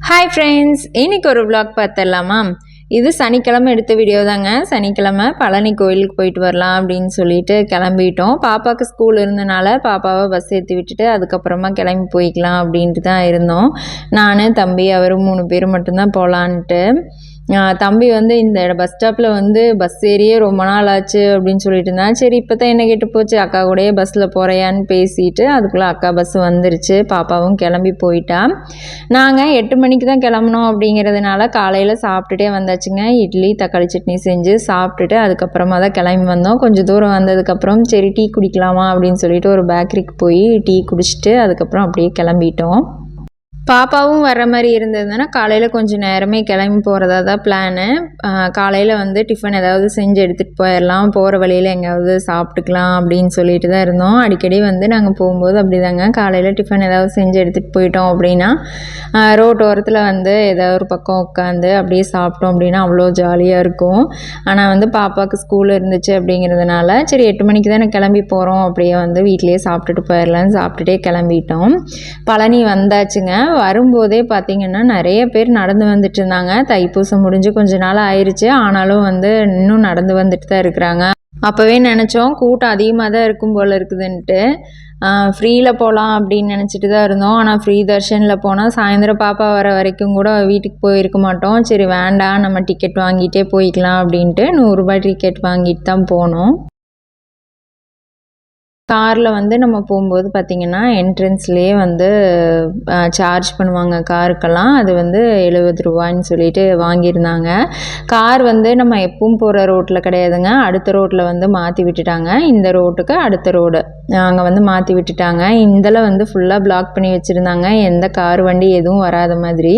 Hi friends, இன்றைக்கி ஒரு vlog பார்த்துடலாமா? இது சனிக்கிழமை எடுத்த வீடியோ தாங்க. சனிக்கிழமை பழனி கோயிலுக்கு போயிட்டு வரலாம் அப்படின்னு சொல்லிட்டு கிளம்பிட்டோம். பாப்பாவுக்கு ஸ்கூல் இருந்தனால பாப்பாவை பஸ் ஏற்றி விட்டுட்டு அதுக்கப்புறமா கிளம்பி போய்க்கலாம் அப்படின்ட்டு தான் இருந்தோம். நான், தம்பி, அவர் 3 பேர் மட்டும்தான் போகலான்ட்டு. தம்பி வந்து இந்த பஸ் ஸ்டாப்பில் வந்து பஸ் ஏறியே ரொம்ப நாள் ஆச்சு அப்படின்னு சொல்லிட்டு இருந்தான். சரி, இப்போ தான் என்ன கேட்டு போச்சு, அக்கா கூடயே பஸ்ஸில் போகிறையான்னு பேசிட்டு அதுக்குள்ளே அக்கா பஸ் வந்துருச்சு. பாப்பாவும் கிளம்பி போயிட்டா. நாங்கள் 8 மணிக்கு தான் கிளம்புனோம். அப்படிங்கிறதுனால காலையில் சாப்பிட்டுட்டே வந்தாச்சுங்க. இட்லி தக்காளி சட்னி செஞ்சு சாப்பிட்டுட்டு அதுக்கப்புறமா தான் கிளம்பி வந்தோம். கொஞ்சம் தூரம் வந்ததுக்கப்புறம் சரி டீ குடிக்கலாமா அப்படின்னு சொல்லிட்டு ஒரு பேக்கரிக்கு போய் டீ குடிச்சிட்டு அதுக்கப்புறம் அப்படியே கிளம்பிட்டோம். பாப்பாவும் வர்ற மாதிரி இருந்ததுன்னா காலையில் கொஞ்சம் நேரமே கிளம்பி போகிறதா தான் பிளானு. காலையில் வந்து டிஃபன் ஏதாவது செஞ்சு எடுத்துகிட்டு போயிடலாம், போகிற வழியில் எங்கேயாவது சாப்பிட்டுக்கலாம் அப்படின்னு சொல்லிட்டு தான் இருந்தோம். அடிக்கடி வந்து நாங்கள் போகும்போது அப்படி தாங்க, காலையில் டிஃபன் ஏதாவது செஞ்சு எடுத்துகிட்டு போயிட்டோம் அப்படின்னா ரோட்டு ஓரத்தில் வந்து ஏதாவது ஒரு பக்கம் உட்காந்து அப்படியே சாப்பிட்டோம் அப்படின்னா அவ்வளோ ஜாலியாக இருக்கும். ஆனால் வந்து பாப்பாவுக்கு ஸ்கூல் இருந்துச்சு அப்படிங்கிறதுனால சரி 8 மணிக்கு தானே கிளம்பி போகிறோம், அப்படியே வந்து வீட்டிலேயே சாப்பிட்டுட்டு போயிடலான்னு சாப்பிட்டுட்டே கிளம்பிட்டோம். பழனி வந்தாச்சுங்க. வரும்போதே பார்த்திங்கன்னா நிறைய பேர் நடந்து வந்துட்டு இருந்தாங்க. தைப்பூசம் முடிஞ்சு கொஞ்ச நாள் ஆயிடுச்சு, ஆனாலும் வந்து இன்னும் நடந்து வந்துட்டு தான் இருக்கிறாங்க. அப்போவே நினச்சோம் கூட்டம் அதிகமாக தான் இருக்கும் போல் இருக்குதுன்ட்டு. ஃப்ரீயில் போகலாம் அப்படின்னு நினச்சிட்டு தான் இருந்தோம். ஆனால் ஃப்ரீ தர்ஷனில் போனால் சாயந்தரம் பாப்பா வர வரைக்கும் கூட வீட்டுக்கு போயிருக்க மாட்டோம். சரி வேண்டாம், நம்ம டிக்கெட் வாங்கிட்டே போய்க்கலாம் அப்படின்ட்டு 100 ரூபாய் டிக்கெட் வாங்கிட்டு தான் போனோம். காரில் வந்து நம்ம போகும்போது பார்த்திங்கன்னா என்ட்ரன்ஸ்லேயே வந்து சார்ஜ் பண்ணுவாங்க காருக்கெல்லாம். அது வந்து 70 ரூபான்னு சொல்லிட்டு வாங்கியிருந்தாங்க. கார் வந்து நம்ம எப்பவும் போகிற ரோட்டில் கிடையாதுங்க, அடுத்த ரோட்டில் வந்து மாற்றி விட்டுட்டாங்க. இந்த ரோட்டுக்கு அடுத்த ரோடு அங்கே வந்து மாற்றி விட்டுட்டாங்க. இதில் வந்து ஃபுல்லாக பிளாக் பண்ணி வச்சுருந்தாங்க, எந்த கார் வண்டி எதுவும் வராத மாதிரி.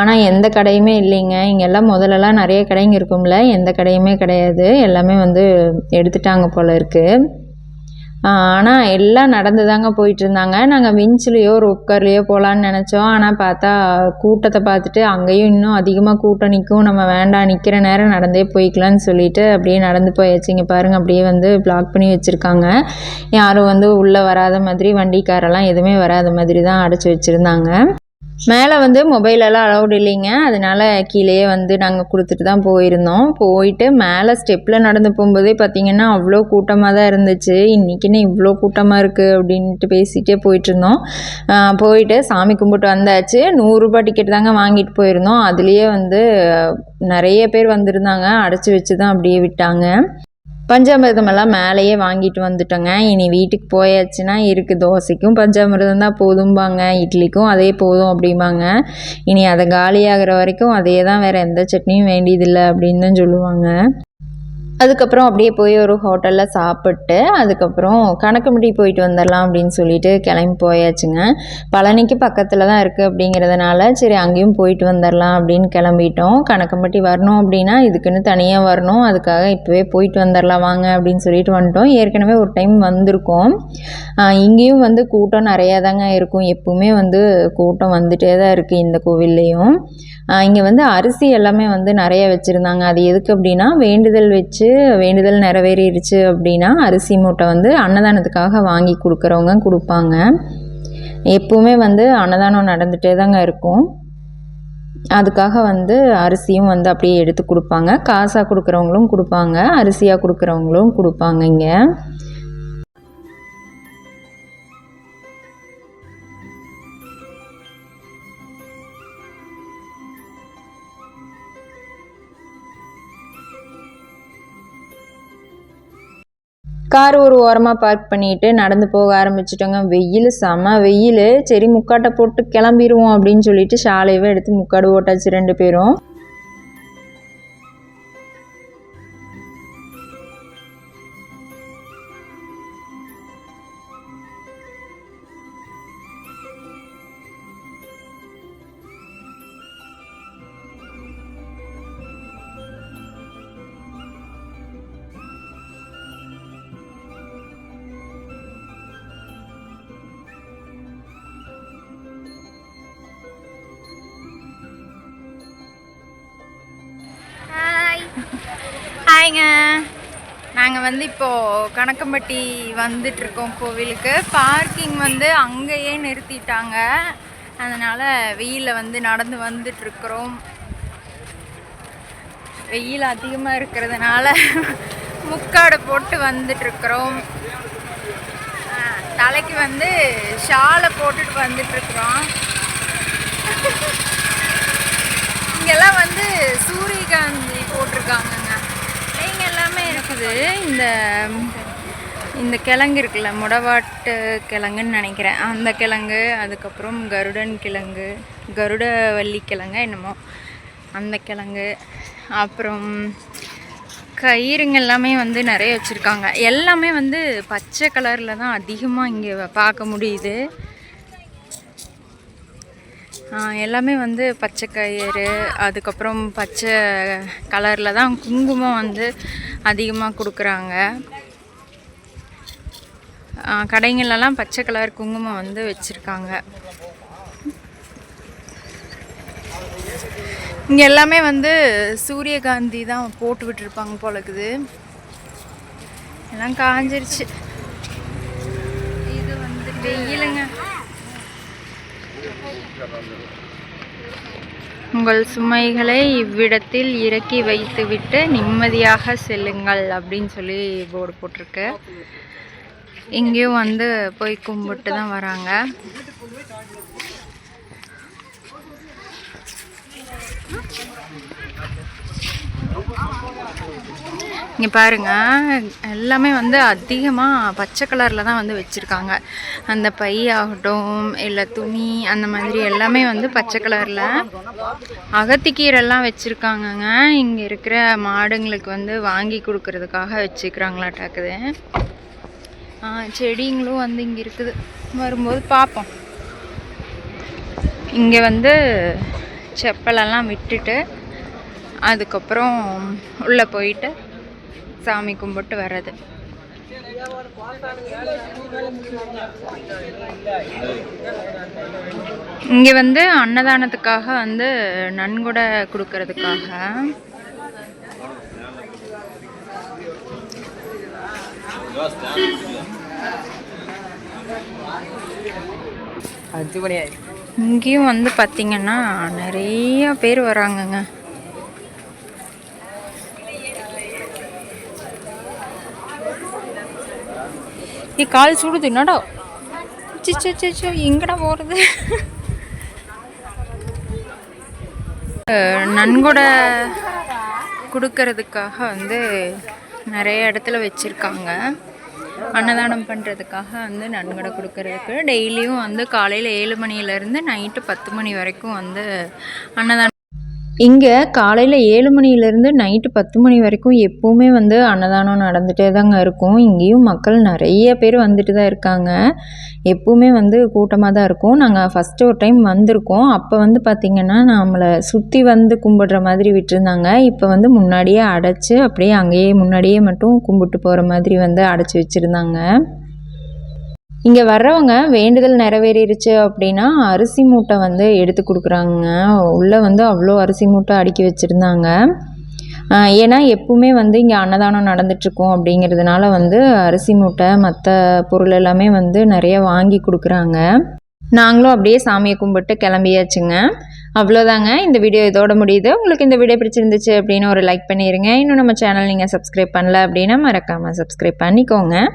ஆனால் எந்த கடையுமே இல்லைங்க. இங்கெல்லாம் முதல்லலாம் நிறைய கடைங்க இருக்கும்ல, எந்த கடையுமே கிடையாது, எல்லாமே வந்து எடுத்துட்டாங்க போல் இருக்குது. ஆனால் எல்லாம் நடந்து தாங்க போயிட்டுருந்தாங்க. நாங்கள் விஞ்சிலையோ ரோப் கார்லேயோ போகலான்னு நினச்சோம். ஆனால் பார்த்தா கூட்டத்தை பார்த்துட்டு அங்கேயும் இன்னும் அதிகமாக கூட்டம் நிற்கும், நம்ம வேண்டாம் நிற்கிற நேரம் நடந்தே போய்க்கலான்னு சொல்லிட்டு அப்படியே நடந்து போயாச்சு. இங்கே பாருங்கள், அப்படியே வந்து பிளாக் பண்ணி வச்சுருக்காங்க. யாரும் வந்து உள்ளே வராத மாதிரி, வண்டிக்காரெல்லாம் எதுவுமே வராத மாதிரி தான் அடைச்சி வச்சுருந்தாங்க. மேலே வந்து மொபைலெல்லாம் அலௌடு இல்லைங்க, அதனால் கீழேயே வந்து நாங்கள் கொடுத்துட்டு தான் போயிருந்தோம். போயிட்டு மேலே ஸ்டெப்பில் நடந்து போகும்போதே பார்த்திங்கன்னா அவ்வளோ கூட்டமாக தான் இருந்துச்சு. இன்றைக்கின்னு இவ்வளோ கூட்டமாக இருக்குது அப்படின்ட்டு பேசிகிட்டே போயிட்டுருந்தோம். போயிட்டு சாமி கும்பிட்டு வந்தாச்சு. 100 ரூபாய் டிக்கெட் தாங்க வாங்கிட்டு போயிருந்தோம். அதுலேயே வந்து நிறைய பேர் வந்திருந்தாங்க, அடைச்சி வச்சு தான் அப்படியே விட்டாங்க. பஞ்சாமிர்தமெல்லாம் மேலேயே வாங்கிட்டு வந்துட்டோங்க. இனி வீட்டுக்கு போயாச்சுன்னா இருக்குது, தோசைக்கும் பஞ்சாமிர்தம் தான் போதும்பாங்க, இட்லிக்கும் அதே போதும் அப்படிம்பாங்க. இனி அதை காலியாகிற வரைக்கும் அதே தான், வேறு எந்த சட்னியும் வேண்டியதில்லை அப்படின்னு தான் சொல்லுவாங்க. அதுக்கப்புறம் அப்படியே போய் ஒரு ஹோட்டலில் சாப்பிட்டு அதுக்கப்புறம் கணக்கம்பட்டி போயிட்டு வந்துடலாம் அப்படின்னு சொல்லிட்டு கிளம்பி போயாச்சுங்க. பழனிக்கு பக்கத்தில் தான் இருக்குது அப்படிங்கிறதுனால சரி அங்கேயும் போயிட்டு வந்துடலாம் அப்படின்னு கிளம்பிட்டோம். கணக்கம்பட்டி வரணும் அப்படின்னா இதுக்குன்னு தனியாக வரணும், அதுக்காக இப்போவே போயிட்டு வந்துடலாம் வாங்க அப்படின்னு சொல்லிட்டு வந்துட்டோம். ஏற்கனவே ஒரு டைம் வந்திருக்கோம். இங்கேயும் வந்து கூட்டம் நிறையா தாங்க இருக்கும், எப்பவுமே வந்து கூட்டம் வந்துகிட்டே தான் இருக்குது இந்த கோவில்லையும். இங்கே வந்து அரிசி எல்லாமே வந்து நிறைய வச்சுருந்தாங்க. அது எதுக்கு அப்படின்னா வேண்டுதல் வச்சு வேண்டுதல் நிறைவேறிடுச்சு அப்படின்னா அரிசி மூட்டை வந்து அன்னதானத்துக்காக வாங்கி கொடுக்குறவங்க கொடுப்பாங்க. எப்பவுமே வந்து அன்னதானம் நடந்துகிட்டே தாங்க இருக்கும். அதுக்காக வந்து அரிசியும் வந்து அப்படியே எடுத்து கொடுப்பாங்க. காசாக கொடுக்குறவங்களும் கொடுப்பாங்க, அரிசியாக கொடுக்குறவங்களும் கொடுப்பாங்க. இங்கே கார் ஒரு ஓரமாக பார்க் பண்ணிவிட்டு நடந்து போக ஆரம்பிச்சிட்டோங்க. வெயில் செம வெயில். சரி முக்காட்டை போட்டு கிளம்பிடுவோம் அப்படின்னு சொல்லிட்டு ஷாலையவே எடுத்து முக்காடு ஓட்டாச்சு 2 பேரும். ஹாய்ங்க, நாங்கள் வந்து இப்போது கணக்கம்பட்டி வந்துட்டுருக்கோம் கோவிலுக்கு. பார்க்கிங் வந்து அங்கேயே நிறுத்திட்டாங்க. அதனால் வெயிலில் வந்து நடந்து வந்துட்டுருக்குறோம். வெயில் அதிகமாக இருக்கிறதுனால முக்காடை போட்டு வந்துட்டுருக்குறோம். தலைக்கு வந்து ஷாலை போட்டுட்டு வந்துட்டுருக்குறோம். இங்கெல்லாம் வந்து சூரியகாந்தி போட்டிருக்காங்கங்க. இங்க எல்லாமே இருக்குது. இந்த கிழங்கு இருக்குல்ல, முடவாட்டு கிழங்குன்னு நினைக்கிறேன். அந்த கிழங்கு, அதுக்கப்புறம் கருடன் கிழங்கு, கருடவள்ளி கிழங்கு என்னமோ அந்த கிழங்கு, அப்புறம் கயிறுங்க எல்லாமே வந்து நிறைய வச்சுருக்காங்க. எல்லாமே வந்து பச்சை கலரில் தான் அதிகமாக இங்கே பார்க்க முடியுது. எல்லாமே வந்து பச்சை கயிறு, அதுக்கப்புறம் பச்சை கலரில் தான் குங்குமம் வந்து அதிகமாக கொடுக்குறாங்க. கடைங்களெல்லாம் பச்சை கலர் குங்குமம் வந்து வச்சுருக்காங்க. இங்கே எல்லாமே வந்து சூரியகாந்தி தான் போட்டு விட்டுருப்பாங்க போல இருக்குது. எல்லாம் காஞ்சிருச்சு. இது வந்து வெயிலுங்க. உங்கள் சுமைகளை இவ்விடத்தில் இறக்கி வைத்துவிட்டு நிம்மதியாக செல்லுங்கள் அப்படின்னு சொல்லி போர்டு போட்டிருக்கு. இங்கேயும் வந்து போய் கும்பிட்டு தான் வராங்க. இங்கே பாருங்க, எல்லாமே வந்து அதிகமாக பச்சை கலரில் தான் வந்து வச்சுருக்காங்க. அந்த பை ஆகட்டும், இல்லை துணி, அந்த மாதிரி எல்லாமே வந்து பச்சை கலரில். அகத்திக்கீரெல்லாம் வச்சுருக்காங்கங்க. இங்கே இருக்கிற மாடுங்களுக்கு வந்து வாங்கி கொடுக்கறதுக்காக வச்சுக்கிறாங்களாட்டாக்குது. செடிங்களும் வந்து இங்கே இருக்குது. வரும்போது பார்ப்போம். இங்கே வந்து செப்பலெல்லாம் விட்டுட்டு அதுக்கப்புறம் உள்ளே போயிட்டு சாமி கும்பிட்டு வர்றது. இங்கே வந்து அன்னதானத்துக்காக வந்து நன்கொடை கொடுக்கறதுக்காக இங்கேயும் வந்து பார்த்திங்கன்னா நிறைய பேர் வராங்கங்க. கால் சுடுது. என்னடா சிச்சோ எங்கடா போகிறது? நன்கொடை கொடுக்கறதுக்காக வந்து நிறைய இடத்துல வச்சுருக்காங்க. அன்னதானம் பண்ணுறதுக்காக வந்து நன்கொடை கொடுக்கறதுக்கு டெய்லியும் வந்து காலையில் 7 மணிலேருந்து நைட்டு 10 மணி வரைக்கும் வந்து அன்னதானம். இங்கே காலையில் 7 மணிலேருந்து நைட்டு 10 மணி வரைக்கும் எப்போவுமே வந்து அன்னதானம் நடந்துகிட்டே தாங்க இருக்கும். இங்கேயும் மக்கள் நிறைய பேர் வந்துட்டு தான் இருக்காங்க. எப்போவுமே வந்து கூட்டமாக தான் இருக்கும். நாங்கள் ஃபஸ்ட்டு ஒரு டைம் வந்திருக்கோம். அப்போ வந்து பார்த்திங்கன்னா நம்மளை சுற்றி வந்து கும்பிடுற மாதிரி விட்டுருந்தாங்க. இப்போ வந்து முன்னாடியே அடைச்சி அப்படியே அங்கேயே முன்னாடியே மட்டும் கும்பிட்டு போகிற மாதிரி வந்து அடைச்சி வச்சுருந்தாங்க. இங்கே வர்றவங்க வேண்டுதல் நிறைவேறிடுச்சு அப்படின்னா அரிசி மூட்டை வந்து எடுத்து கொடுக்குறாங்க. உள்ளே வந்து அவ்வளோ அரிசி மூட்டை அடுக்கி வச்சுருந்தாங்க. ஏன்னா எப்பவுமே வந்து இங்கே அன்னதானம் நடந்துட்டுருக்கோம் அப்படிங்கிறதுனால வந்து அரிசி மூட்டை மற்ற பொருள் எல்லாமே வந்து நிறைய வாங்கி கொடுக்குறாங்க. நாங்களும் அப்படியே சாமியை கும்பிட்டு கிளம்பியாச்சுங்க. அவ்வளோதாங்க. இந்த வீடியோ இதோட முடியுது. உங்களுக்கு இந்த வீடியோ பிடிச்சிருந்துச்சு அப்படின்னு ஒரு லைக் பண்ணிடுங்க. இன்னும் நம்ம சேனல் நீங்கள் சப்ஸ்கிரைப் பண்ணல அப்படின்னா மறக்காமல் சப்ஸ்கிரைப் பண்ணிக்கோங்க.